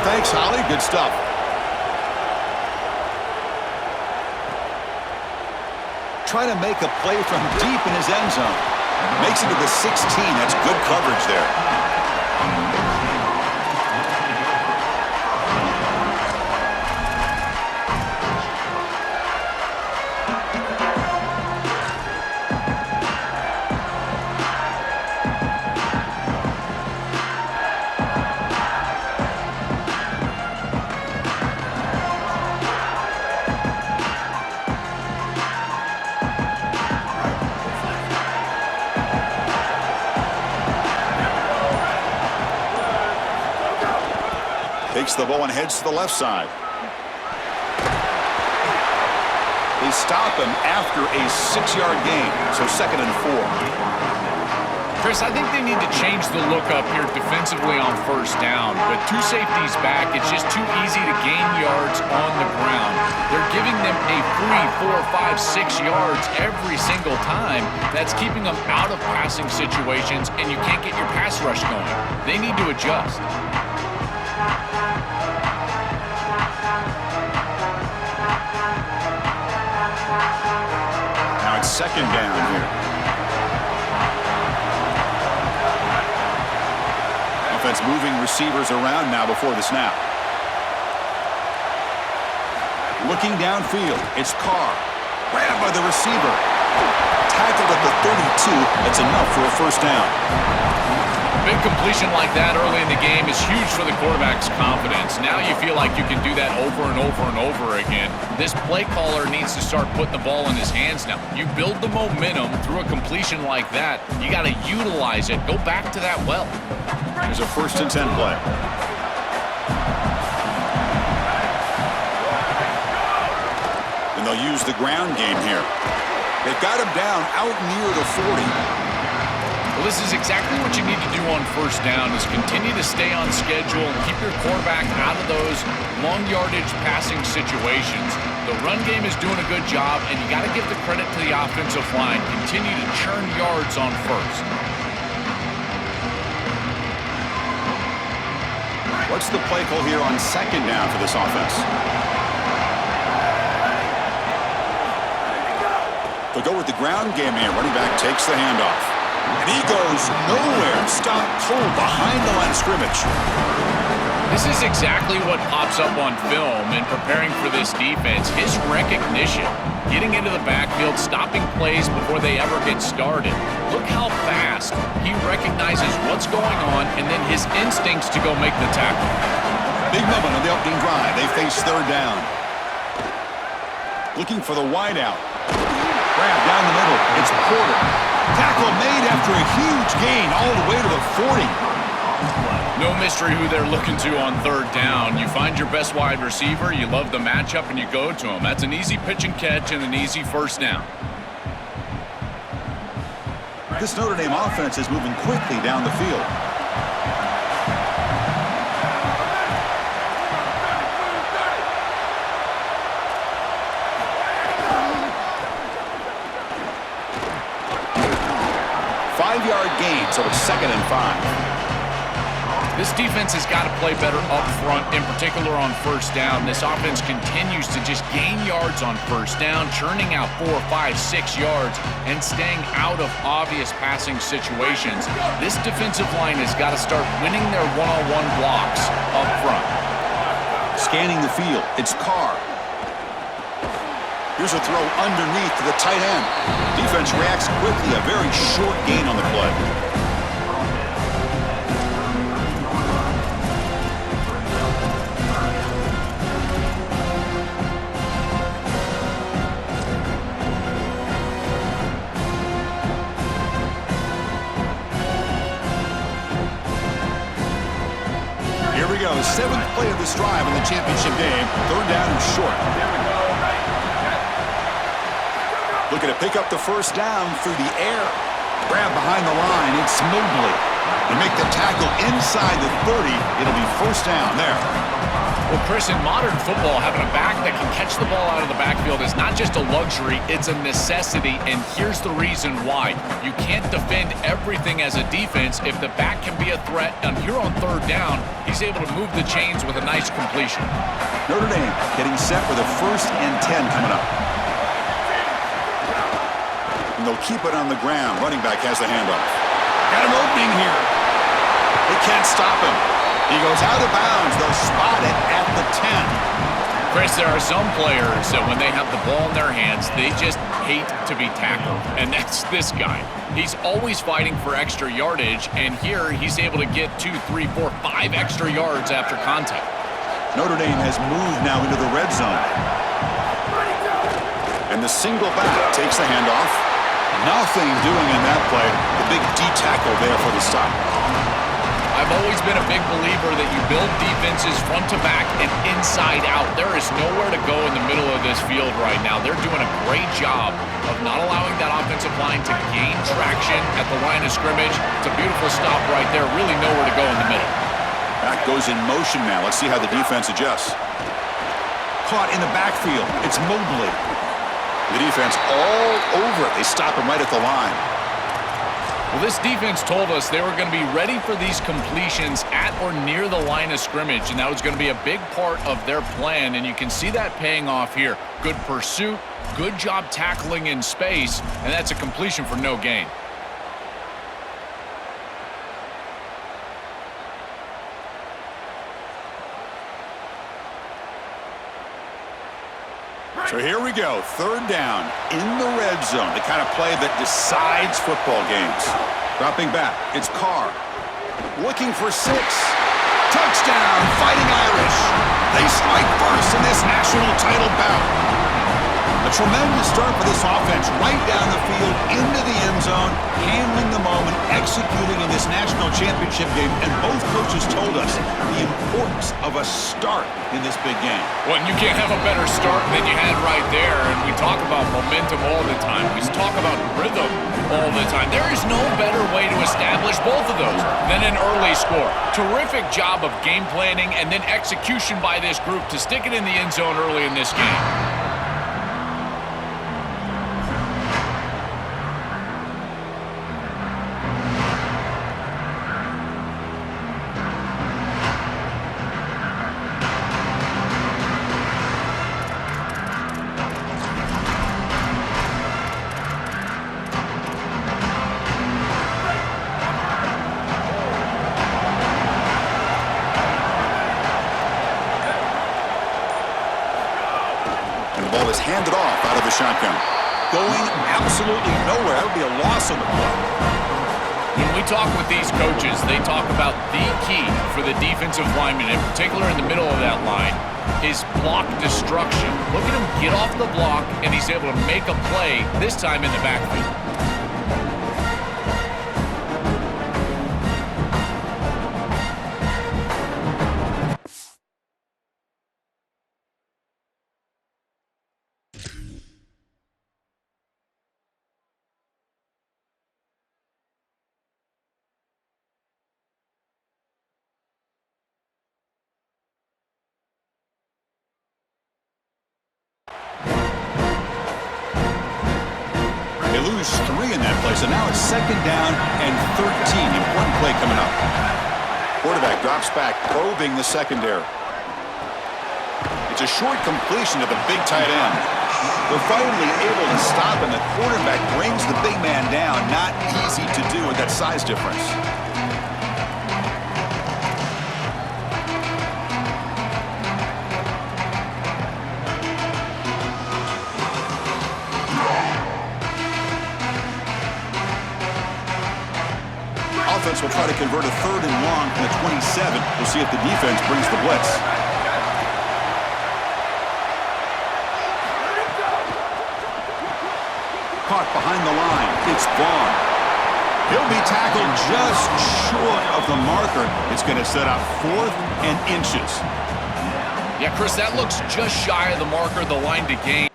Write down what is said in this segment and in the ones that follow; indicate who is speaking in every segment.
Speaker 1: thanks, Holly. Good stuff. Trying to make a play from deep in his end zone. Makes it to the 16. That's good coverage there. Takes the ball and heads to the left side. They stop him after a 6-yard gain, so 2nd and 4.
Speaker 2: Chris, I think they need to change the look up here defensively on 1st down, but 2 safeties back, it's just too easy to gain yards on the ground. They're giving them a free 4, 5, 6 yards every single time. That's keeping them out of passing situations, and you can't get your pass rush going. They need to adjust.
Speaker 1: Now it's 2nd down here. Offense moving receivers around now before the snap. Looking downfield, it's Carr. Grabbed by the receiver. Tackled at the 32. That's enough for a 1st down.
Speaker 2: Big completion like that early in the game is huge for the quarterback's confidence. Now you feel like you can do that over and over and over again. This play caller needs to start putting the ball in his hands now. You build the momentum through a completion like that. You got to utilize it. Go back to that well.
Speaker 1: There's a 1st and 10 play. And they'll use the ground game here. They've got him down out near the 40.
Speaker 2: Well, this is exactly what you need to do on 1st down is continue to stay on schedule and keep your quarterback out of those long yardage passing situations. The run game is doing a good job, and you got to give the credit to the offensive line. Continue to churn yards on 1st.
Speaker 1: What's the play call here on 2nd down for this offense? They'll go with the ground game here. Running back takes the handoff. And he goes nowhere. Stopped cold behind the line of scrimmage.
Speaker 2: This is exactly what pops up on film in preparing for this defense. His recognition, getting into the backfield, stopping plays before they ever get started. Look how fast he recognizes what's going on and then his instincts to go make the tackle.
Speaker 1: Big moment on the opening drive. They face 3rd down. Looking for the wideout. Grab down the middle. It's Porter. Tackle made after a huge gain all the way to the 40.
Speaker 2: No mystery who they're looking to on 3rd down. You find your best wide receiver, you love the matchup, and you go to him. That's an easy pitch and catch and an easy 1st down.
Speaker 1: This Notre Dame offense is moving quickly down the field. Five-yard gain, so it's 2nd and 5.
Speaker 2: This defense has got to play better up front, in particular on 1st down. This offense continues to just gain yards on 1st down, churning out 4, 5, 6 yards, and staying out of obvious passing situations. This defensive line has got to start winning their one-on-one blocks up front.
Speaker 1: Scanning the field, it's Carr. Here's a throw underneath to the tight end. Defense reacts quickly, a very short gain on the play. Here we go, 7th play of this drive in the championship game. 3rd down and short. Looking to pick up the 1st down through the air. Grab behind the line. It's Mobley. And make the tackle inside the 30. It'll be 1st down there.
Speaker 2: Well, Chris, in modern football, having a back that can catch the ball out of the backfield is not just a luxury, it's a necessity, and here's the reason why. You can't defend everything as a defense if the back can be a threat, and here on third down, he's able to move the chains with a nice completion.
Speaker 1: Notre Dame getting set for the 1st and 10 coming up. And they'll keep it on the ground. Running back has the handoff. Got an opening here. They can't stop him. He goes out of bounds. They'll spot it at the 10.
Speaker 2: Chris, there are some players that when they have the ball in their hands, they just hate to be tackled. And that's this guy. He's always fighting for extra yardage, and here he's able to get 2, 3, 4, 5 extra yards after contact.
Speaker 1: Notre Dame has moved now into the red zone. And the single back takes the handoff. Nothing doing in that play. The big D tackle there for the stop.
Speaker 2: I've always been a big believer that you build defenses front to back and inside out. There is nowhere to go in the middle of this field right now. They're doing a great job of not allowing that offensive line to gain traction at the line of scrimmage. It's a beautiful stop right there. Really nowhere to go in the middle.
Speaker 1: Back goes in motion now. Let's see how the defense adjusts. Caught in the backfield. It's Mobley. The defense all over it. They stop him right at the line.
Speaker 2: Well, this defense told us they were going to be ready for these completions at or near the line of scrimmage, and that was going to be a big part of their plan, and you can see that paying off here. Good pursuit, good job tackling in space, and that's a completion for no gain.
Speaker 1: So here we go, 3rd down in the red zone, the kind of play that decides football games. Dropping back, it's Carr. Looking for 6. Touchdown, Fighting Irish. They strike first in this national title bout. A tremendous start for this offense, right down the field, into the end zone, handling the moment, executing in this national championship game, and both coaches told us the importance of a start in this big game.
Speaker 2: Well, you can't have a better start than you had right there, and we talk about momentum all the time. We talk about rhythm all the time. There is no better way to establish both of those than an early score. Terrific job of game planning and then execution by this group to stick it in the end zone early in this game.
Speaker 1: Is handed off out of the shotgun. Going absolutely nowhere. That would be a loss on the play.
Speaker 2: When we talk with these coaches, they talk about the key for the defensive lineman, in particular in the middle of that line, is block destruction. Look at him get off the block, and he's able to make a play, this time in the backfield.
Speaker 1: Lose 3 in that play, so now it's 2nd down and 13. Important play coming up. Quarterback drops back, probing the secondary. It's a short completion to the big tight end. They're finally able to stop, and the quarterback brings the big man down. Not easy to do with that size difference. Offense will try to convert a 3rd and long from the 27. We'll see if the defense brings the blitz. Caught behind the line. It's Vaughn. He'll be tackled just short of the marker. It's going to set up 4th and inches.
Speaker 2: Yeah, Chris, that looks just shy of the marker, the line to gain.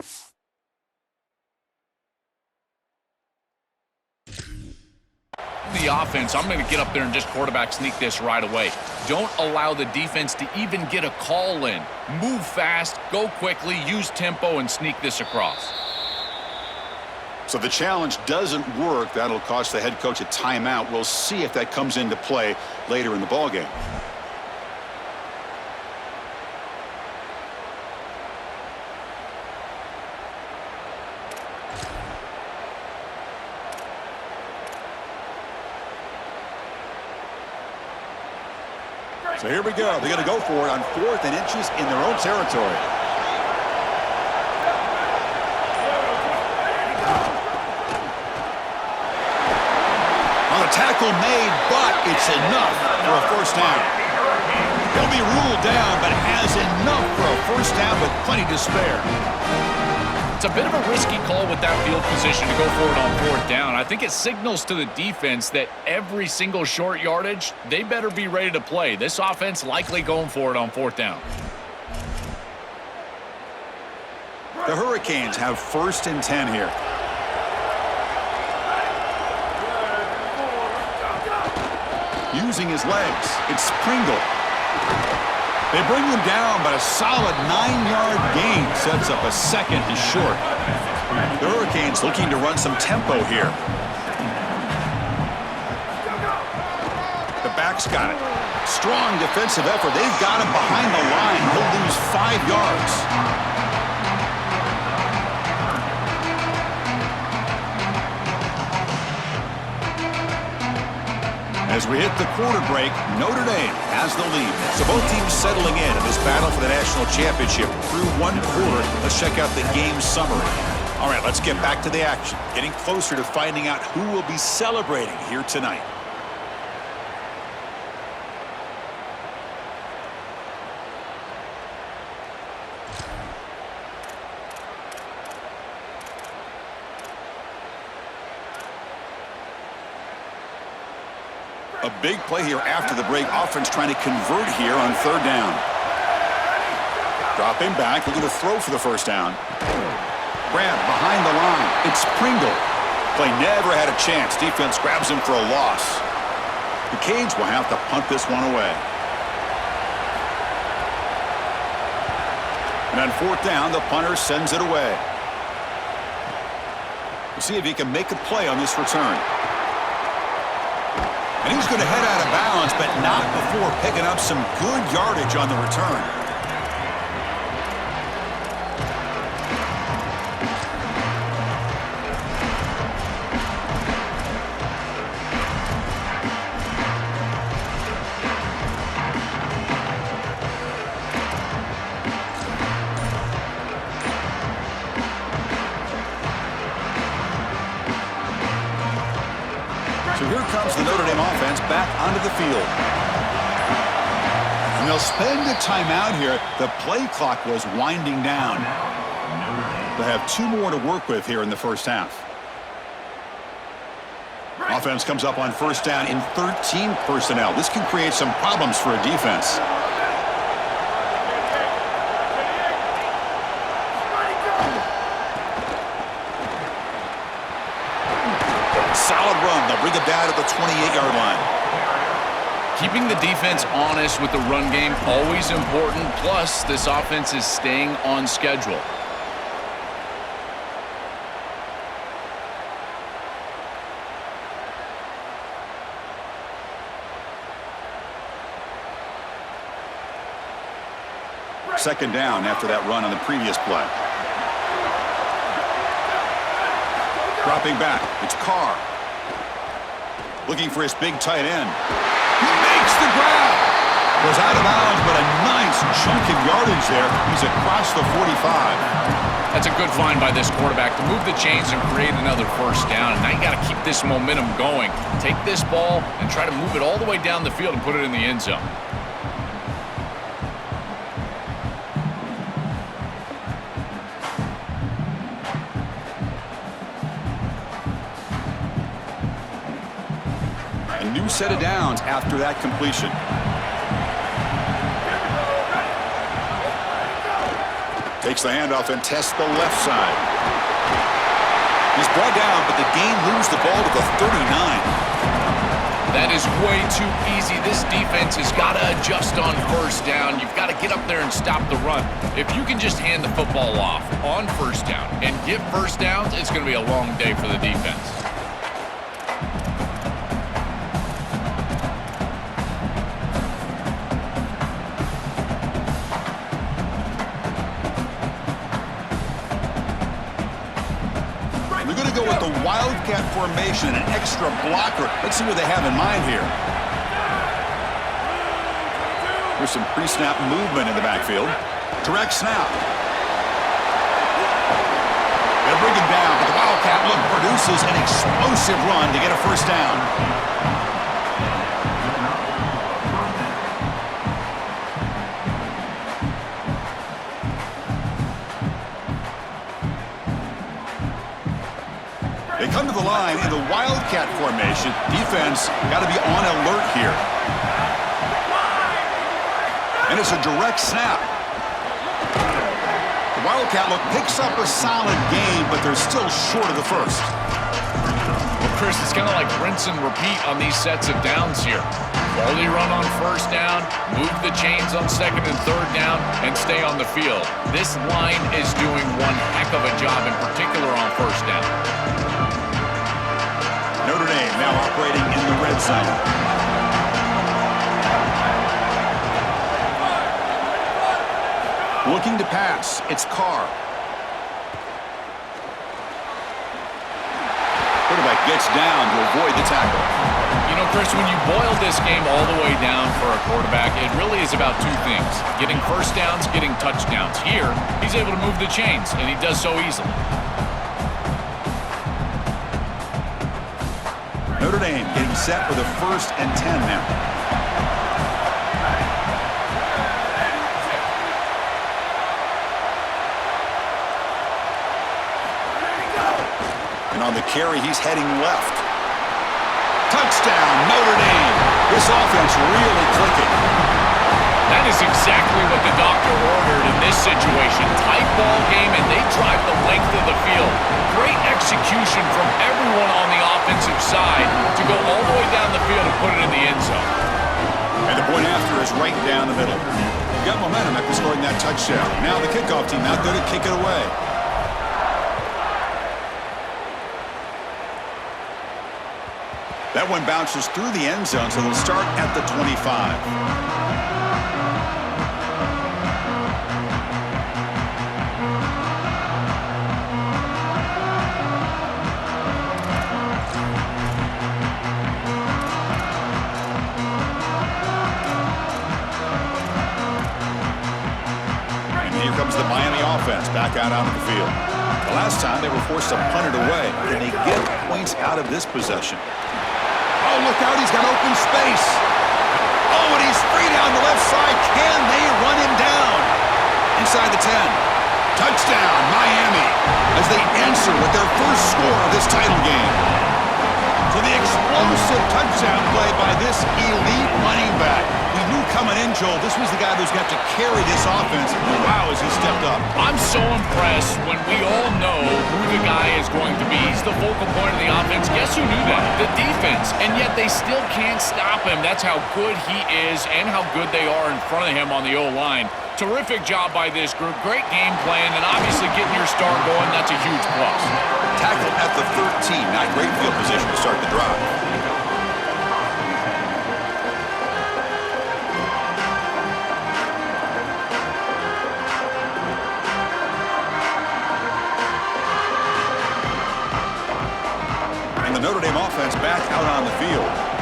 Speaker 2: the offense, I'm going to get up there and just quarterback sneak this right away. Don't allow the defense to even get a call in. Move fast, go quickly, use tempo, and sneak this across.
Speaker 1: So the challenge doesn't work. That'll cost the head coach a timeout. We'll see if that comes into play later in the ballgame. So here we go. They're going to go for it on 4th and inches in their own territory. Well, the tackle made, but it's enough for a first down. He'll be ruled down, but has enough for a first down with plenty to spare.
Speaker 2: It's a bit of a risky call with that field position to go for it on 4th down. I think it signals to the defense that every single short yardage, they better be ready to play. This offense likely going for it on 4th down.
Speaker 1: The Hurricanes have 1st and 10 here. Using his legs, it's Pringle. They bring him down, but a solid 9-yard gain sets up a 2nd and short. The Hurricanes looking to run some tempo here. The back's got it. Strong defensive effort. They've got him behind the line. He'll lose 5 yards. As we hit the quarter break, Notre Dame has the lead. So both teams settling in this battle for the national championship through 1 quarter. Let's check out the game summary. All right, let's get back to the action. Getting closer to finding out who will be celebrating here tonight. A big play here after the break. Offense trying to convert here on 3rd down. Dropping back, looking to throw for the first down. Grab behind the line. It's Pringle. Play never had a chance. Defense grabs him for a loss. The Canes will have to punt this one away. And on 4th down, the punter sends it away. We'll see if he can make a play on this return. And he's going to head out of bounds, but not before picking up some good yardage on the return. So here comes the Notre Dame offense back onto the field. And they'll spend a timeout here. The play clock was winding down. They have 2 more to work with here in the first half. Offense comes up on first down in 13 personnel. This can create some problems for a defense. Solid run. They'll bring it down to the 28-yard line.
Speaker 2: Keeping the defense honest with the run game, always important. Plus, this offense is staying on schedule.
Speaker 1: Second down after that run on the previous play. Dropping back, it's Carr. Looking for his big tight end. He makes the grab. Goes out of bounds, but a nice chunk of yardage there. He's across the 45.
Speaker 2: That's a good find by this quarterback to move the chains and create another first down. And now you got to keep this momentum going. Take this ball and try to move it all the way down the field and put it in the end zone.
Speaker 1: New set of downs after that completion. Takes the handoff and tests the left side. He's brought down, but the game moves the ball to the 39.
Speaker 2: That is way too easy. This defense has got to adjust on first down. You've got to get up there and stop the run. If you can just hand the football off on first down and get first downs, it's going to be a long day for the defense.
Speaker 1: They're going to go with the Wildcat formation, an extra blocker. Let's see what they have in mind here. There's some pre-snap movement in the backfield. Direct snap. They'll bring him down, but the Wildcat look produces an explosive run to get a first down. They come to the line in the Wildcat formation. Defense got to be on alert here. And it's a direct snap. The Wildcat look picks up a solid game, but they're still short of the first.
Speaker 2: Well, Chris, it's kind of like rinse and repeat on these sets of downs here. Quality run on first down, move the chains on second and third down, and stay on the field. This line is doing one heck of a job, in particular on first down.
Speaker 1: Notre Dame now operating in the red zone. Looking to pass. It's Carr. Quarterback gets down to avoid the tackle.
Speaker 2: You know, Chris, when you boil this game all the way down for a quarterback, it really is about two things. Getting first downs, getting touchdowns. Here, he's able to move the chains, and he does so easily.
Speaker 1: Notre Dame getting set with a 1st and 10 now. And on the carry, he's heading left. Touchdown, Notre Dame. This offense really clicking.
Speaker 2: That is exactly what the doctor ordered in this situation. Tight ball game, and they drive the length of the field. Great execution from everyone on the offensive side to go all the way down the field and put it in the end zone.
Speaker 1: And the point after is right down the middle. Got momentum after scoring that touchdown. Now the kickoff team out there to kick it away. That one bounces through the end zone, so they'll start at the 25. The Miami offense back out onto the field. The last time they were forced to punt it away. Can they get points out of this possession? Oh, look out. He's got open space. Oh, and he's free down the left side. Can they run him down? Inside the 10. Touchdown, Miami, as they answer with their first score of this title game. So the explosive touchdown play by this elite running back. We knew coming in, Joel, this was the guy who's got to carry this offense. Wow, as he stepped up.
Speaker 2: I'm so impressed when we all know who the guy is going to be. He's the focal point of the offense. Guess who knew that? The defense. And yet they still can't stop him. That's how good he is and how good they are in front of him on the O-line. Terrific job by this group. Great game plan, and obviously getting your star going, that's a huge plus.
Speaker 1: Tackle at the 13. Not great field position to start the drive. And the Notre Dame offense back out on the field.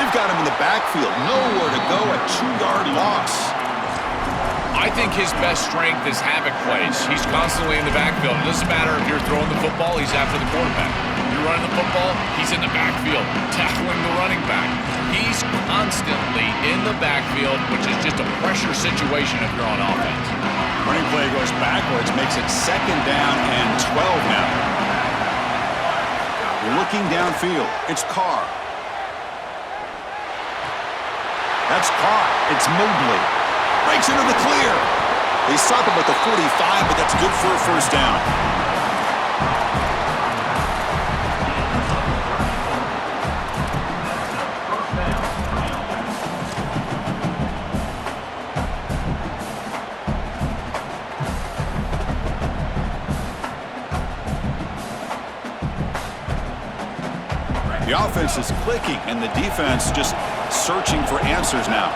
Speaker 1: Got him in the backfield. Nowhere to go, a 2-yard loss.
Speaker 2: I think his best strength is havoc plays. He's constantly in the backfield. It doesn't matter if you're throwing the football, he's after the quarterback. If you're running the football, he's in the backfield, tackling the running back. He's constantly in the backfield, which is just a pressure situation if you're on offense.
Speaker 1: Running play goes backwards, makes it 2nd down and 12 now. Looking downfield, it's Carr. That's caught. It's Mobley. Breaks into the clear. They stop him at the 45, but that's good for a first down. The offense is clicking, and the defense just searching for answers now.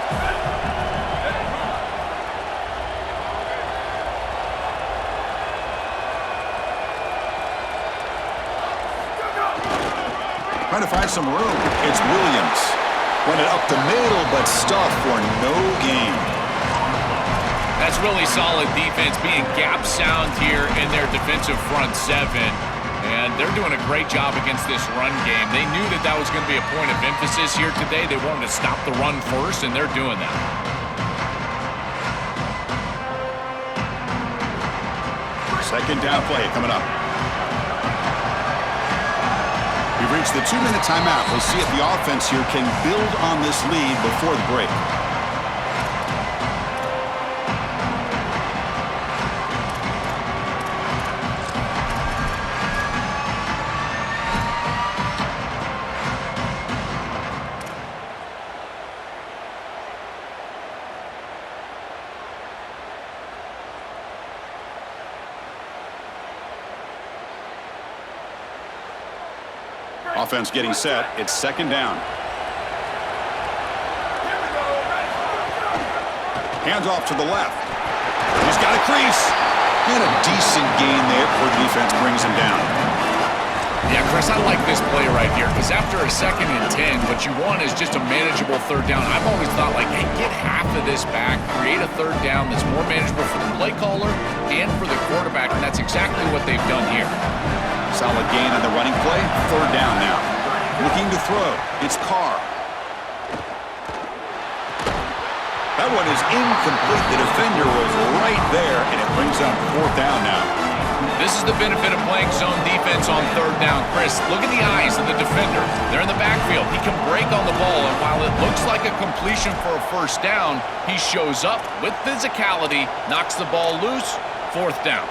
Speaker 1: Trying to find some room. It's Williams. Run it up the middle, but stuffed for no gain.
Speaker 2: That's really solid defense, being gap sound here in their defensive front seven. And they're doing a great job against this run game. They knew that that was going to be a point of emphasis here today. They wanted to stop the run first, and they're doing that.
Speaker 1: Second down play coming up. We've reached the 2-minute timeout. We'll see if the offense here can build on this lead before the break. Offense getting set. It's second down. Hands off to the left. He's got a crease. And a decent gain there before the defense brings him down.
Speaker 2: Yeah, Chris, I like this play right here because after a 2nd and 10, what you want is just a manageable third down. I've always thought, like, hey, get half of this back, create a third down that's more manageable for the play caller and for the quarterback, and that's exactly what they've done here.
Speaker 1: Solid gain on the running play. Third down now. Looking to throw. It's Carr. That one is incomplete. The defender was right there, and it brings up fourth down now.
Speaker 2: This is the benefit of playing zone defense on third down. Chris, look at the eyes of the defender. They're in the backfield. He can break on the ball, and while it looks like a completion for a first down, he shows up with physicality, knocks the ball loose, fourth down.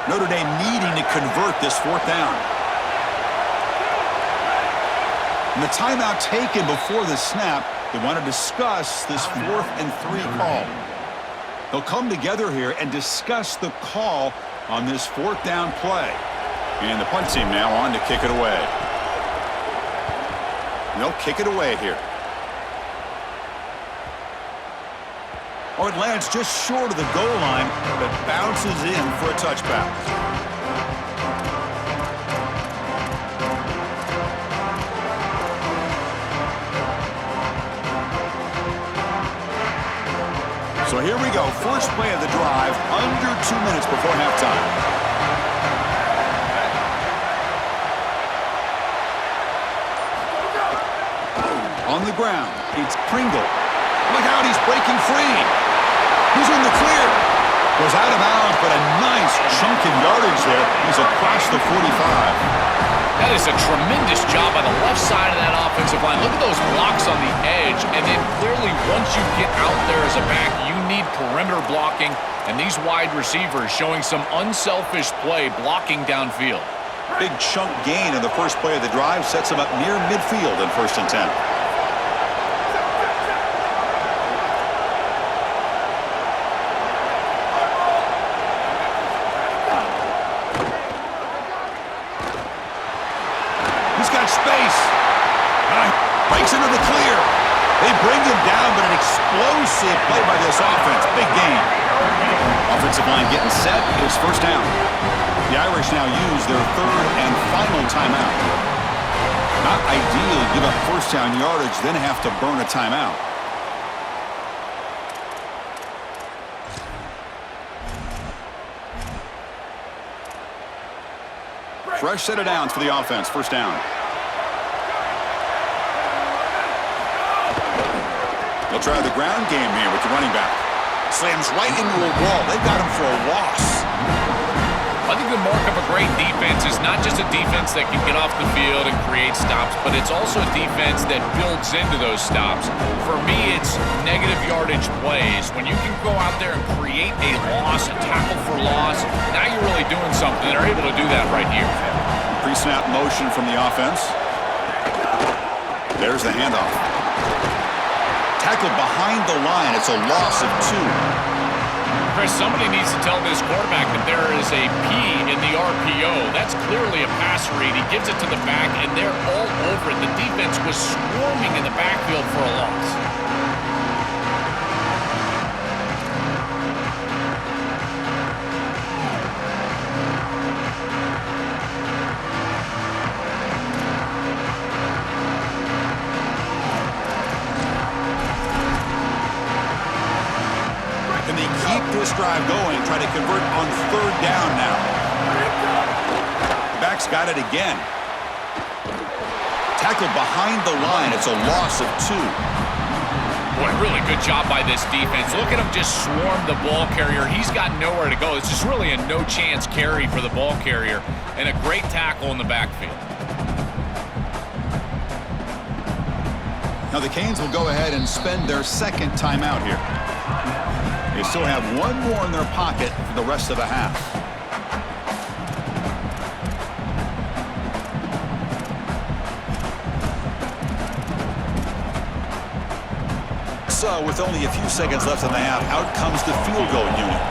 Speaker 1: Notre Dame needing to convert this fourth down. And the timeout taken before the snap, they want to discuss this 4th and 3 call. They'll come together here and discuss the call on this fourth down play. And the punt team now on to kick it away. And they'll kick it away here. Oh, it lands just short of the goal line, but bounces in for a touchback. So here we go. First play of the drive, under 2 minutes before halftime. On the ground, it's Pringle. Look out, he's breaking free. He's in the clear. Goes out of bounds, but a nice chunk in yardage there. He's across the 45.
Speaker 2: That is a tremendous job by the left side of that offensive line. Look at those blocks on the edge. And then clearly once you get out there as a back, you need perimeter blocking. And these wide receivers showing some unselfish play blocking downfield.
Speaker 1: Big chunk gain in the first play of the drive. Sets him up near midfield in 1st and 10. Breaks into the clear. They bring him down, but an explosive play by this offense. Big gain. Offensive line getting set. It's first down. The Irish now use their 3rd and final timeout. Not ideal. Give up first down yardage, then have to burn a timeout. Fresh set of downs for the offense. First down. They'll try the ground game here with the running back. Slams right into a wall. They've got him for a loss.
Speaker 2: I think the mark of a great defense is not just a defense that can get off the field and create stops, but it's also a defense that builds into those stops. For me, it's negative yardage plays. When you can go out there and create a loss, a tackle for loss, now you're really doing something. They're able to do that right here.
Speaker 1: Pre-snap motion from the offense. There's the handoff. Tackled behind the line. It's a loss of 2.
Speaker 2: Chris, somebody needs to tell this quarterback that there is a P in the RPO. That's clearly a pass read. He gives it to the back, and they're all over it. The defense was swarming in the backfield for a loss.
Speaker 1: This drive going, trying to convert on 3rd down now. The back's got it again. Tackled behind the line. It's a loss of 2.
Speaker 2: Boy, really good job by this defense. Look at him just swarm the ball carrier. He's got nowhere to go. It's just really a no-chance carry for the ball carrier, and a great tackle in the backfield.
Speaker 1: Now the Canes will go ahead and spend their 2nd timeout here. They still have one more in their pocket for the rest of the half. So, with only a few seconds left in the half, out comes the field goal unit.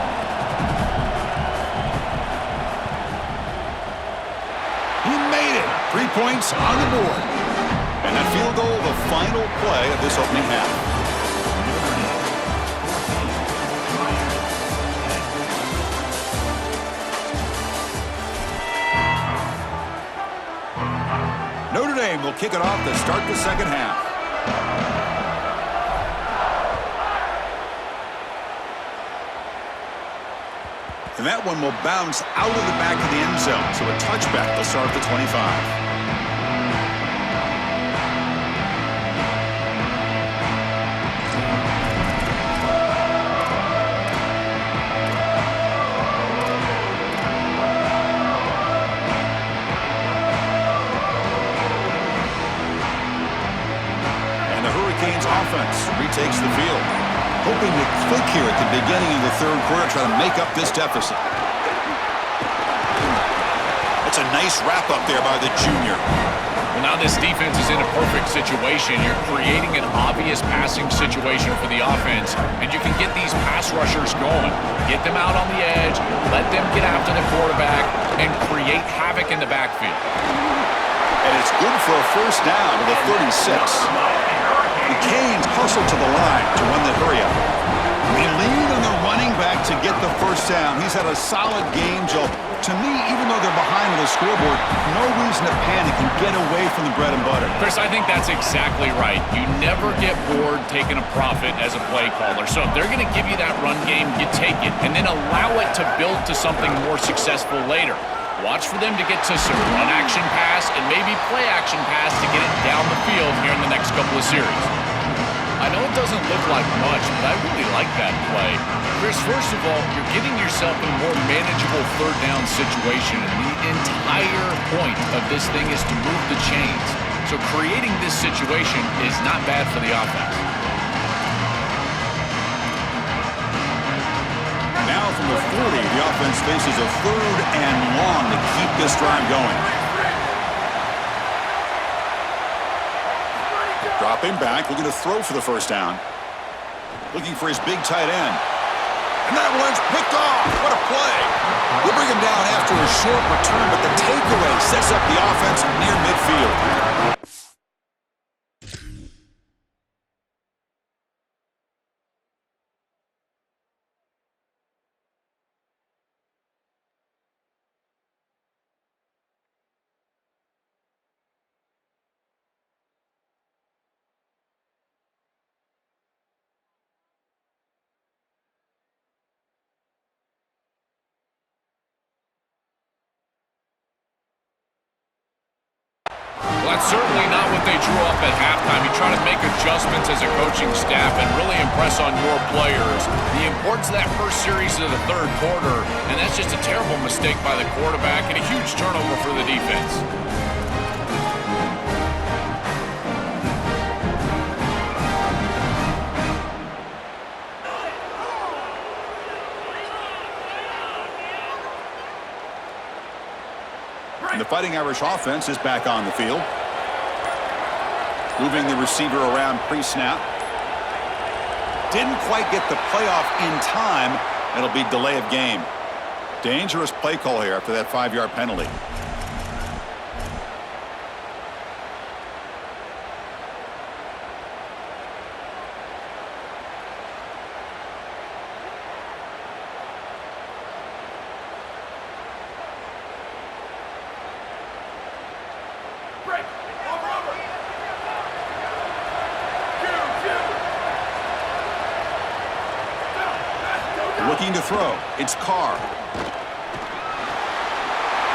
Speaker 1: He made it. 3 points on the board. And that field goal, the final play of this opening half. Notre Dame will kick it off to start the 2nd half. And that one will bounce out of the back of the end zone. So a touchback. They'll start at the 25. Offense retakes the field, hoping to click here at the beginning of the 3rd quarter, try to make up this deficit. It's a nice wrap-up there by the junior.
Speaker 2: Well, now this defense is in a perfect situation. You're creating an obvious passing situation for the offense, and you can get these pass rushers going. Get them out on the edge, let them get after the quarterback, and create havoc in the backfield.
Speaker 1: And it's good for a 1st down to the 36. The Canes hustle to the line to run the hurry-up. They lean on the running back to get the 1st down. He's had a solid game, Joe. To me, even though they're behind on the scoreboard, no reason to panic and get away from the bread and butter.
Speaker 2: Chris, I think that's exactly right. You never get bored taking a profit as a play caller. So if they're going to give you that run game, you take it, and then allow it to build to something more successful later. Watch for them to get to some run-action pass and maybe play-action pass to get it down the field here in the next couple of series. I know it doesn't look like much, but I really like that play. Chris, first of all, you're getting yourself in a more manageable 3rd down situation. And the entire point of this thing is to move the chains. So creating this situation is not bad for the offense.
Speaker 1: Now from the 40, the offense faces a 3rd and long to keep this drive going. Dropping back, looking to throw for the 1st down. Looking for his big tight end. And that one's picked off. What a play. We'll bring him down after a short return, but the takeaway sets up the offense near midfield.
Speaker 2: certainly not what they drew up at halftime. You try to make adjustments as a coaching staff and really impress on your players. The importance of that first series of the third quarter, and that's just a terrible mistake by the quarterback and a huge turnover for the defense.
Speaker 1: And the Fighting Irish offense is back on the field. Moving the receiver around pre-snap. Didn't quite get the playoff in time. It'll be delay of game. Dangerous play call here after that 5-yard penalty. Looking to throw. It's Carr.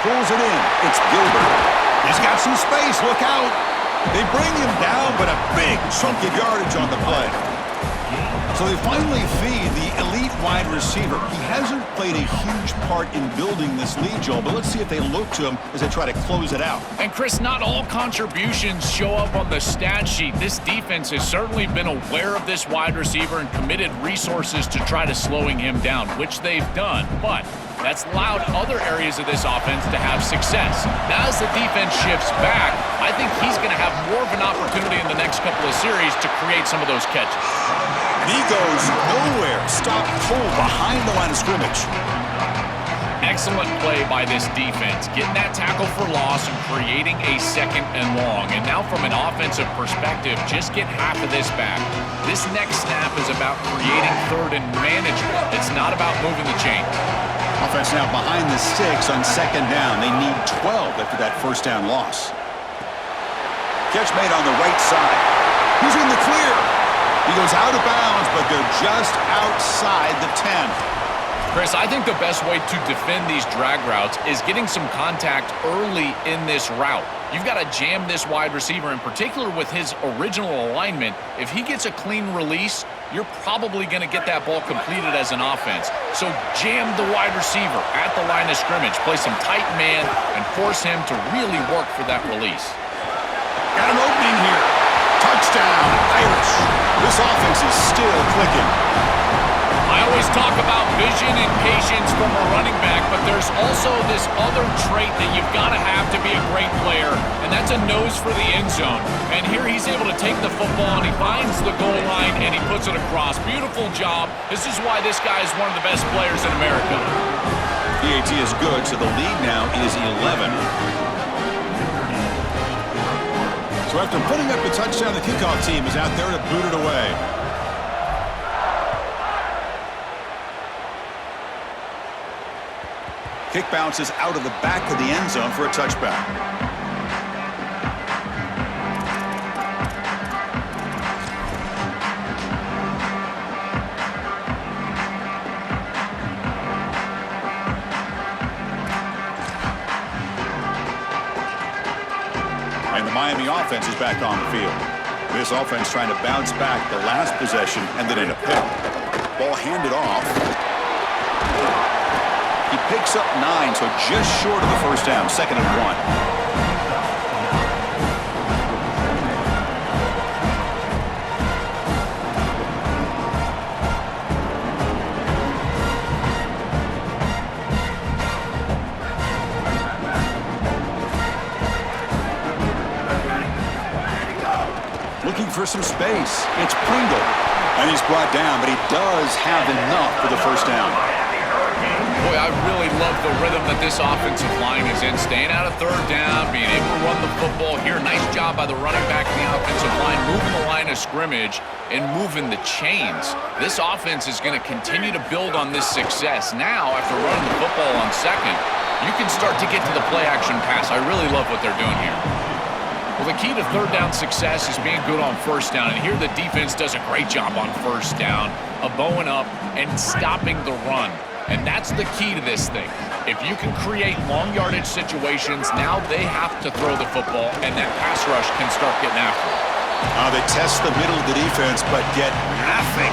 Speaker 1: Pulls it in. It's Gilbert. He's got some space. Look out. They bring him down, but a big chunk of yardage on the play. So they finally feed the elite wide receiver. He hasn't played a huge part in building this lead, Joel, but let's see if they look to him as they try to close it out.
Speaker 2: And Chris, not all contributions show up on the stat sheet. This defense has certainly been aware of this wide receiver and committed resources to try to slowing him down, which they've done. But that's allowed other areas of this offense to have success. Now as the defense shifts back, I think he's going to have more of an opportunity in the next couple of series to create some of those catches.
Speaker 1: And he goes nowhere. Stop cold behind the line of scrimmage.
Speaker 2: Excellent play by this defense, getting that tackle for loss and creating a 2nd and long. And now from an offensive perspective, just get half of this back. This next snap is about creating 3rd and management. It's not about moving the chain.
Speaker 1: Offense now behind the 6 on 2nd down. They need 12 after that 1st down loss. Catch made on the right side. He's in the clear. He goes out of bounds, but they're just outside the 10.
Speaker 2: Chris, I think the best way to defend these drag routes is getting some contact early in this route. You've got to jam this wide receiver, in particular with his original alignment. If he gets a clean release, you're probably going to get that ball completed as an offense. So jam the wide receiver at the line of scrimmage, play some tight man, and force him to really work for that release.
Speaker 1: Got an opening here. Touchdown, Irish. This offense is still clicking.
Speaker 2: I always talk about vision and patience from a running back, but there's also this other trait that you've got to have to be a great player, and that's a nose for the end zone. And here he's able to take the football, and he finds the goal line, and he puts it across. Beautiful job. This is why this guy is one of the best players in America.
Speaker 1: PAT is good, so the lead now is 11. So after putting up the touchdown, the kickoff team is out there to boot it away. Kick bounces out of the back of the end zone for a touchback. And the Miami offense is back on the field. This offense trying to bounce back the last possession and then in a pick. Ball handed off. He picks up 9, so just short of the 1st down, 2nd and 1. Looking for some space. It's Pringle. And he's brought down, but he does have enough for the 1st down.
Speaker 2: Boy, I really love the rhythm that this offensive line is in. Staying out of 3rd down, being able to run the football here. Nice job by the running back and the offensive line, moving the line of scrimmage and moving the chains. This offense is going to continue to build on this success. Now, after running the football on 2nd, you can start to get to the play-action pass. I really love what they're doing here. Well, the key to 3rd down success is being good on 1st down, and here the defense does a great job on 1st down of bowing up and stopping the run. And that's the key to this thing. If you can create long yardage situations, now they have to throw the football, and that pass rush can start getting after it.
Speaker 1: They test the middle of the defense, but get nothing.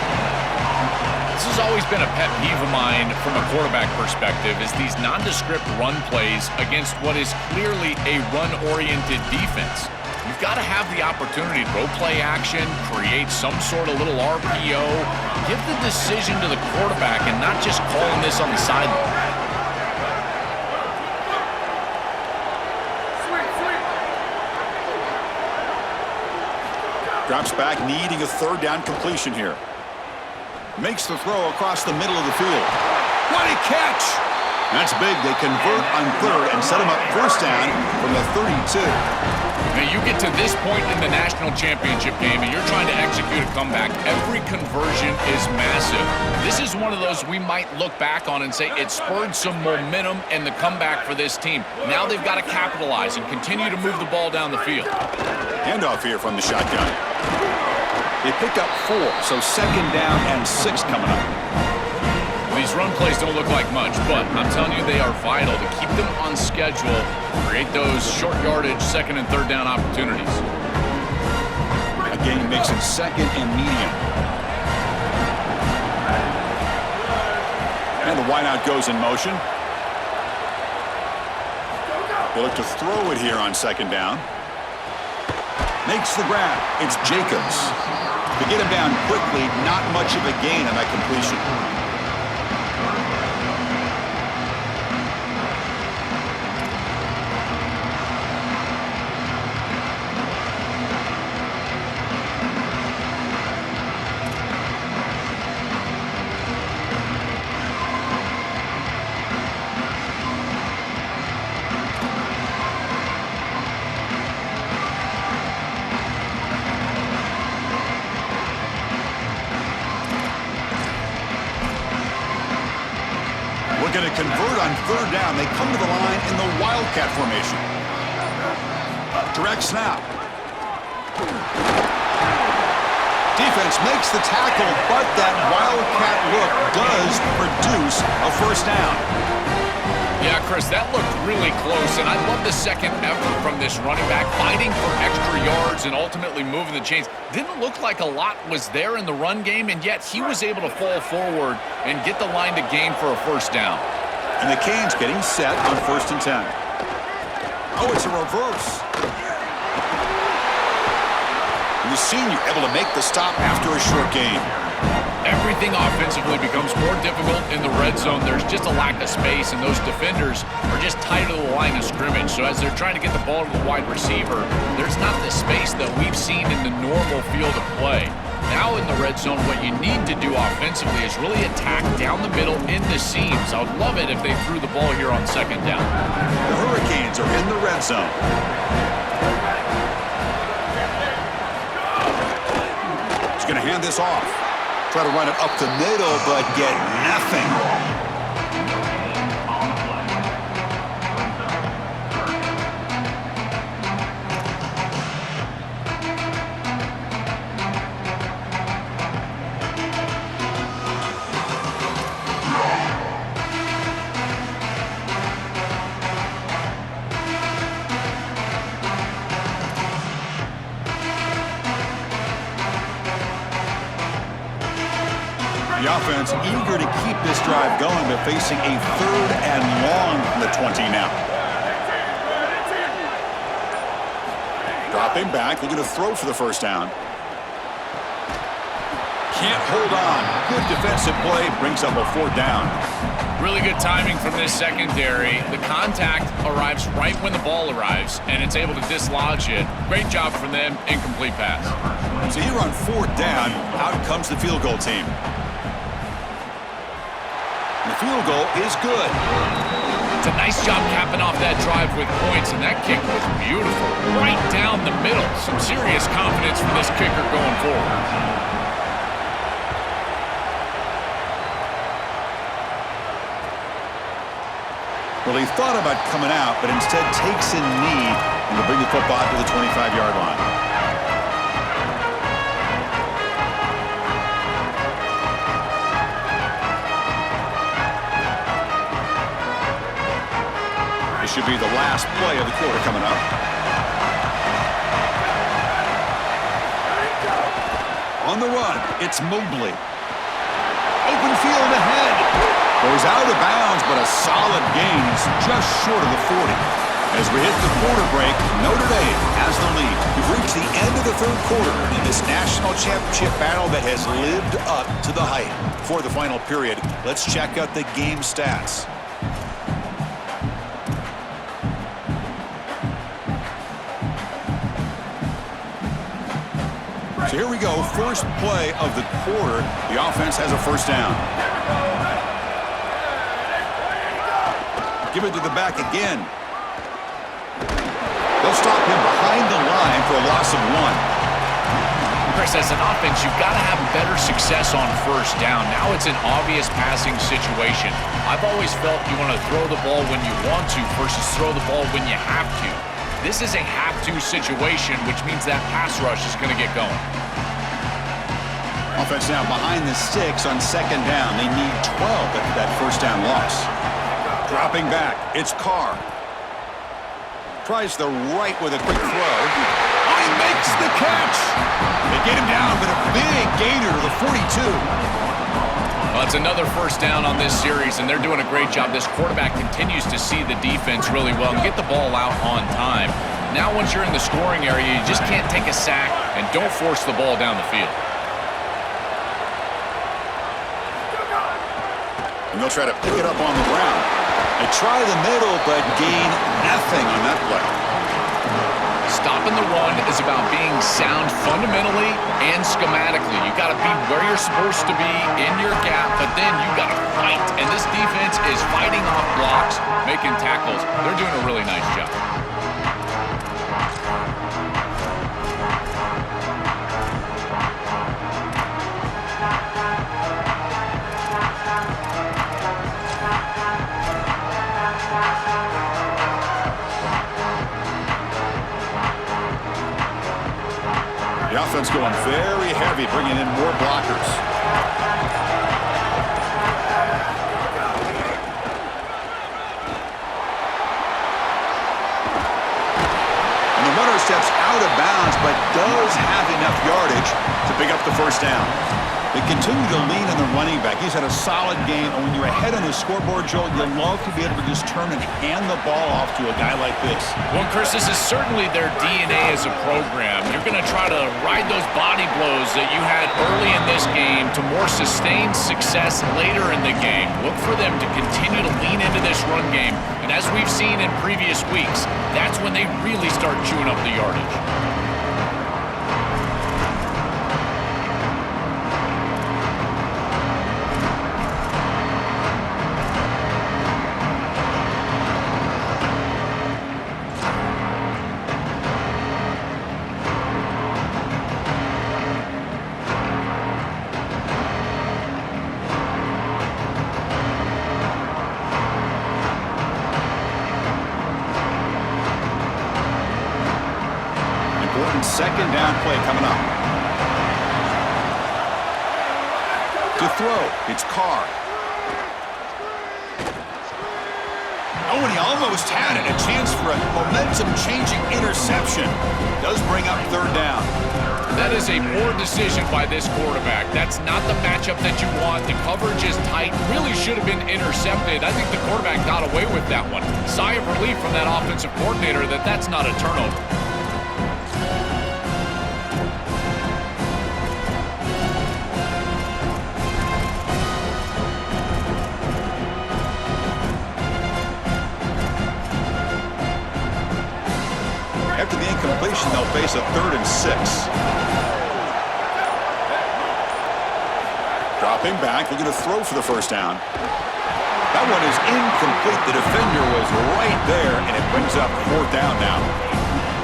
Speaker 2: This has always been a pet peeve of mine from a quarterback perspective, is these nondescript run plays against what is clearly a run-oriented defense. You've got to have the opportunity to go play action, create some sort of little RPO, give the decision to the quarterback and not just calling this on the sideline.
Speaker 1: Drops back, needing a third down completion here. Makes the throw across the middle of the field. What a catch! That's big. They convert on third and set him up first down from the 32.
Speaker 2: Now you get to this point in the national championship game and you're trying to execute a comeback. Every conversion is massive. This is one of those we might look back on and say it spurred some momentum in the comeback for this team. Now they've got to capitalize and continue to move the ball down the field.
Speaker 1: Handoff here from the shotgun. They pick up 4, so second down and 6 coming up.
Speaker 2: These run plays don't look like much, but I'm telling you they are vital to keep them on schedule, create those short yardage second and third down opportunities.
Speaker 1: Again, he makes it second and medium. And the wideout goes in motion. They look to throw it here on second down. Makes the grab. It's Jacobs. To get him down quickly, not much of a gain on that completion. Going to convert on third down. They come to the line in the Wildcat formation. Direct snap. Defense makes the tackle, but that Wildcat look does produce a first down.
Speaker 2: Yeah, Chris, that looked really close, and I love the second effort from this running back, fighting for extra yards and ultimately moving the chains. Didn't look like a lot was there in the run game, and yet he was able to fall forward and get the line to gain for a first down.
Speaker 1: And the Canes getting set on first and 10. Oh, it's a reverse. And the senior able to make the stop after a short gain.
Speaker 2: Everything offensively becomes more difficult in the red zone. There's just a lack of space, and those defenders are just tight to the line of scrimmage. So as they're trying to get the ball to the wide receiver, there's not the space that we've seen in the normal field of play. Now in the red zone, what you need to do offensively is really attack down the middle in the seams. I would love it if they threw the ball here on second down.
Speaker 1: The Hurricanes are in the red zone. He's going to hand this off. Try to run it up the middle, but get nothing. The offense eager to keep this drive going, but facing a third and long from the 20 now. Dropping back, they're going to throw for the first down. Can't hold on. Good defensive play, brings up a fourth down.
Speaker 2: Really good timing from this secondary. The contact arrives right when the ball arrives, and it's able to dislodge it. Great job from them, incomplete pass.
Speaker 1: So here on fourth down, out comes the field goal team. The field goal is good.
Speaker 2: It's a nice job capping off that drive with points, and that kick was beautiful. Right down the middle. Some serious confidence from this kicker going forward.
Speaker 1: Well, he thought about coming out, but instead takes a knee and will bring the football to the 25-yard line. This should be the last play of the quarter coming up. On the run, it's Mobley. Open field ahead. Goes out of bounds, but a solid gain. He's just short of the 40. As we hit the quarter break, Notre Dame has the lead. We've reached the end of the third quarter in this national championship battle that has lived up to the hype. For the final period, let's check out the game stats. So here we go, first play of the quarter. The offense has a first down. Give it to the back again. They'll stop him behind the line for a loss of 1.
Speaker 2: Chris, as an offense, you've got to have better success on first down. Now it's an obvious passing situation. I've always felt you want to throw the ball when you want to versus throw the ball when you have to. This is a have-to situation, which means that pass rush is going to get going.
Speaker 1: Offense now behind the 6 on second down. They need 12 after that first down loss. Dropping back, it's Carr. Tries the right with a quick throw. Oh, he makes the catch. They get him down, but a big gainer to the 42.
Speaker 2: Well, it's another first down on this series, and they're doing a great job. This quarterback continues to see the defense really well and get the ball out on time. Now, once you're in the scoring area, you just can't take a sack and don't force the ball down the field.
Speaker 1: And they'll try to pick it up on the ground. They try the middle, but gain nothing on that play.
Speaker 2: Stopping the run is about being sound fundamentally and schematically. You got to be where you're supposed to be in your gap, but then you got to fight. And this defense is fighting off blocks, making tackles. They're doing a really nice job.
Speaker 1: The offense going very heavy, bringing in more blockers. And the runner steps out of bounds, but does have enough yardage to pick up the first down. They continue to lean on the running back. He's had a solid game, and when you're ahead on the scoreboard, Joel, you love to be able to just turn and hand the ball off to a guy like this.
Speaker 2: Well, Chris, this is certainly their DNA as a program. You're going to try to ride those body blows that you had early in this game to more sustained success later in the game. Look for them to continue to lean into this run game, and as we've seen in previous weeks, that's when they really start chewing up the yardage.
Speaker 1: Second down play coming up. To throw, it's Carr. Oh, and he almost had it. A chance for a momentum-changing interception. Does bring up third down.
Speaker 2: That is a poor decision by this quarterback. That's not the matchup that you want. The coverage is tight. Really should have been intercepted. I think the quarterback got away with that one. Sigh of relief from that offensive coordinator that that's not a turnover.
Speaker 1: After the incompletion, they'll face a 3rd and 6. Dropping back, looking to throw for the first down. That one is incomplete. The defender was right there, and it brings up 4th down now.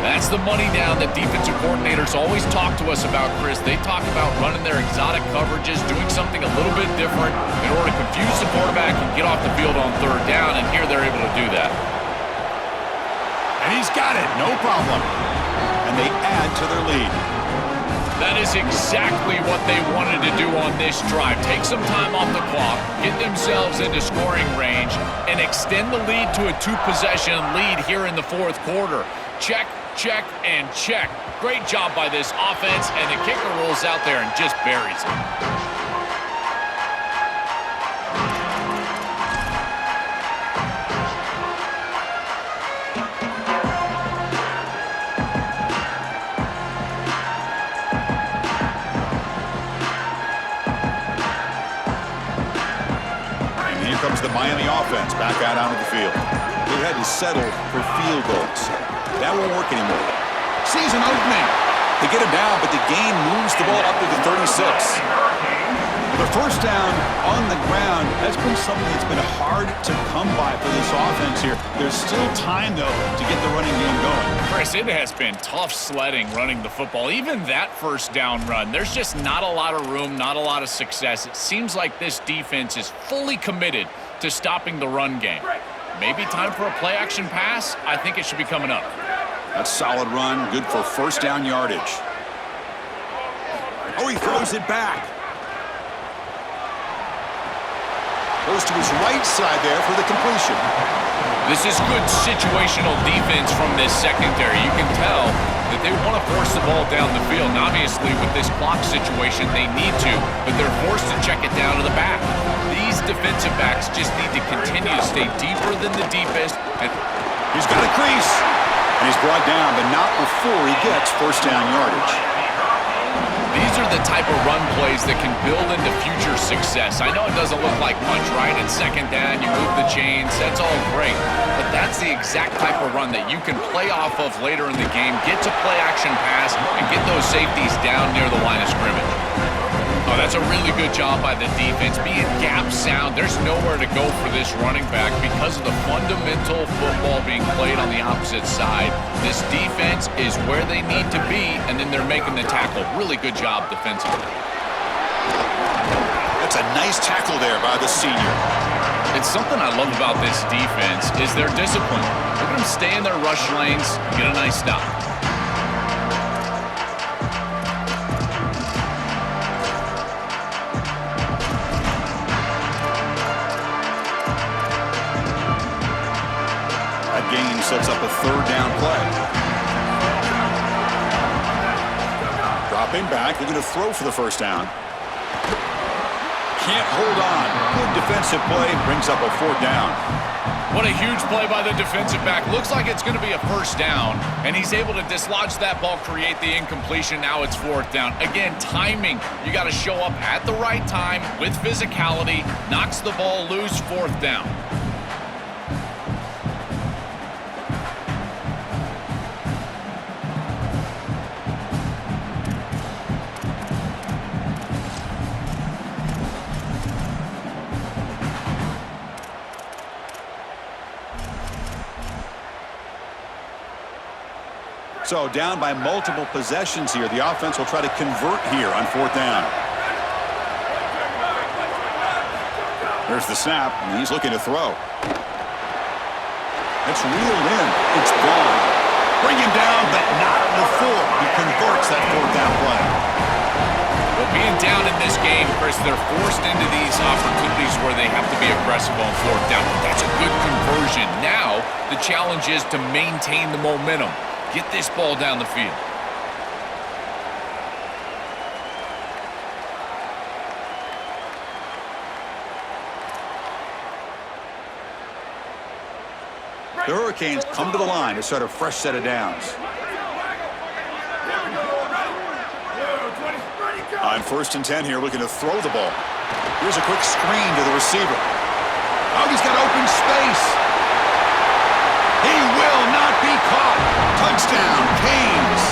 Speaker 2: That's the money down that defensive coordinators always talk to us about, Chris. They talk about running their exotic coverages, doing something a little bit different in order to confuse the quarterback and get off the field on 3rd down, and here they're able to do that.
Speaker 1: And he's got it, no problem. And they add to their lead.
Speaker 2: That is exactly what they wanted to do on this drive. Take some time off the clock, get themselves into scoring range, and extend the lead to a two-possession lead here in the fourth quarter. Check, check, and check. Great job by this offense, and the kicker rolls out there and just buries it.
Speaker 1: Comes the Miami offense back out onto the field. They had to settle for field goals. That won't work anymore. Sees an opening. They get him down, but the gain moves the ball up to the 36. The first down on the ground has been something that's been hard to come by for this offense here. There's still time, though, to get the running game going.
Speaker 2: Chris, it has been tough sledding running the football. Even that first down run, there's just not a lot of room, not a lot of success. It seems like this defense is fully committed to stopping the run game. Maybe time for a play-action pass? I think it should be coming up.
Speaker 1: That's solid run, good for first down yardage. Oh, he throws it back. Goes to his right side there for the completion.
Speaker 2: This is good situational defense from this secondary. You can tell that they want to force the ball down the field. And obviously, with this clock situation, they need to, but they're forced to check it down to the back. These defensive backs just need to continue to stay deeper than the deepest. And
Speaker 1: he's got a crease, and he's brought down, but not before he gets first down yardage.
Speaker 2: These are the type of run plays that can build into future success. I know it doesn't look like much, right? It's second down, you move the chains, that's all great. But that's the exact type of run that you can play off of later in the game, get to play action pass, and get those safeties down near the line of scrimmage. Oh, that's a really good job by the defense. Being gap sound, there's nowhere to go for this running back because of the fundamental football being played on the opposite side. This defense is where they need to be, and then they're making the tackle. Really good job defensively.
Speaker 1: That's a nice tackle there by the senior.
Speaker 2: It's something I love about this defense is their discipline. Look at them stay in their rush lanes, get a nice stop.
Speaker 1: Gain sets up a third down play. Dropping back, they're going to throw for the first down. Can't hold on. Good defensive play, brings up a fourth down.
Speaker 2: What a huge play by the defensive back. Looks like it's going to be a first down, and he's able to dislodge that ball, create the incompletion. Now it's fourth down. Again, timing. You got to show up at the right time with physicality. Knocks the ball loose, fourth down.
Speaker 1: So down by multiple possessions here. The offense will try to convert here on fourth down. There's the snap, and he's looking to throw. It's reeled in. It's gone. Bring him down, but not before he converts that fourth down play.
Speaker 2: Well, being down in this game, Chris, they're forced into these opportunities where they have to be aggressive on fourth down. But that's a good conversion. Now, the challenge is to maintain the momentum. Get this ball down the field.
Speaker 1: The Hurricanes come to the line to start a fresh set of downs. On first and 10 here, looking to throw the ball. Here's a quick screen to the receiver. Oh, he's got open space. He will not be caught. Touchdown, Canes.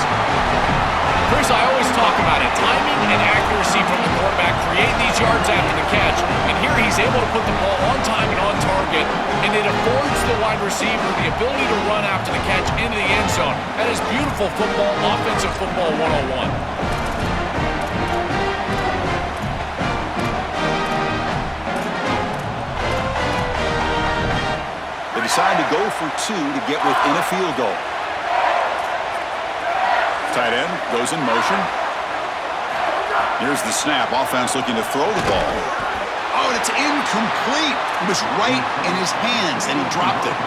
Speaker 2: Chris, I always talk about it. Timing and accuracy from the quarterback create these yards after the catch. And here he's able to put the ball on time and on target. And it affords the wide receiver the ability to run after the catch into the end zone. That is beautiful football, offensive football 101.
Speaker 1: Decide to go for two to get within a field goal. Tight end goes in motion. Here's the snap. Offense looking to throw the ball. Oh, and it's incomplete. It was right in his hands, and he dropped it.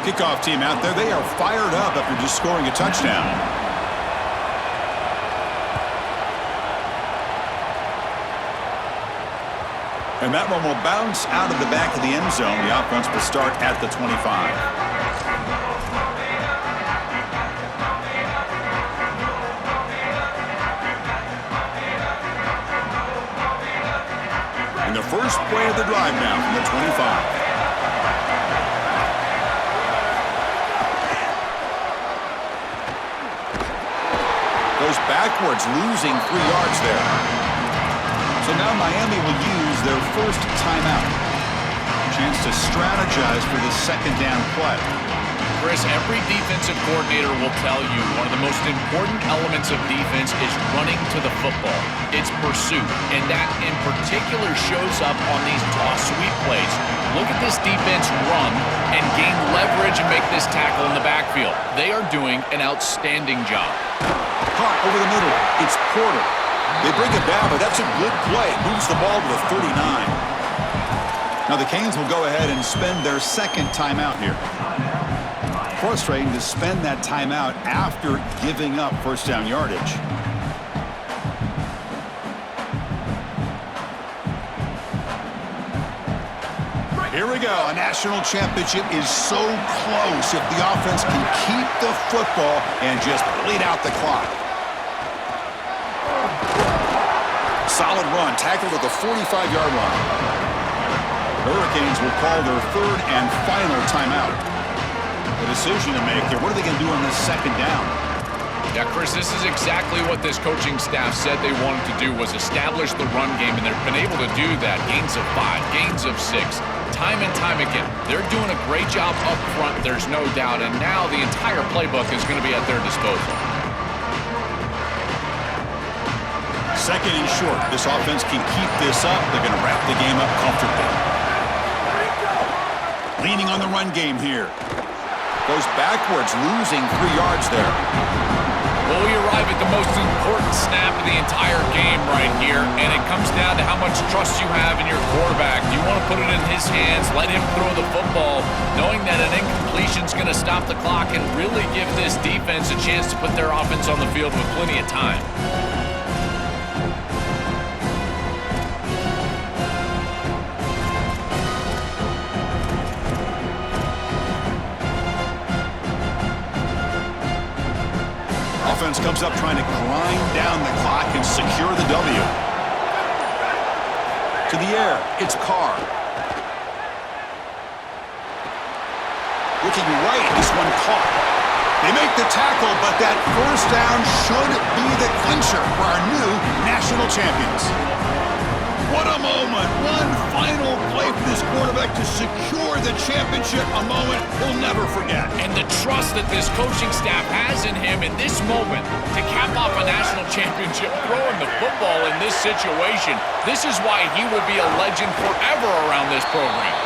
Speaker 1: Kickoff team out there. They are fired up after just scoring a touchdown. And that one will bounce out of the back of the end zone. The offense will start at the 25. And the first play of the drive now from the 25. Goes backwards, losing 3 yards there. So now Miami will use their first timeout. Chance to strategize for the second down play.
Speaker 2: Chris, every defensive coordinator will tell you one of the most important elements of defense is running to the football. It's pursuit, and that in particular shows up on these toss sweep plays. Look at this defense run and gain leverage and make this tackle in the backfield. They are doing an outstanding job.
Speaker 1: Caught over the middle. It's Porter. They bring it down, but that's a good play. Moves the ball to the 39. Now the Canes will go ahead and spend their second timeout here. Frustrating to spend that timeout after giving up first down yardage. Here we go. A national championship is so close if the offense can keep the football and just bleed out the clock. Solid run, tackled at the 45-yard line. Hurricanes will call their third and final timeout. The decision to make here. What are they going to do on this second down?
Speaker 2: Yeah, Chris, this is exactly what this coaching staff said they wanted to do, was establish the run game, and they've been able to do that. Gains of 5, gains of 6, time and time again. They're doing a great job up front, there's no doubt, and now the entire playbook is going to be at their disposal.
Speaker 1: Second and short. This offense can keep this up. They're going to wrap the game up comfortably. Leaning on the run game here. Goes backwards, losing 3 yards there.
Speaker 2: Well, we arrive at the most important snap of the entire game right here, and it comes down to how much trust you have in your quarterback. Do you want to put it in his hands, let him throw the football, knowing that an incompletion is going to stop the clock and really give this defense a chance to put their offense on the field with plenty of time?
Speaker 1: Offense comes up trying to grind down the clock and secure the W. To the air, it's Carr. Looking right, this one caught. They make the tackle, but that first down should be the clincher for our new national champions. What a moment. One final play for this quarterback to secure the championship, a moment he'll never forget.
Speaker 2: And the trust that this coaching staff has in him in this moment to cap off a national championship throwing the football in this situation, this is why he will be a legend forever around this program.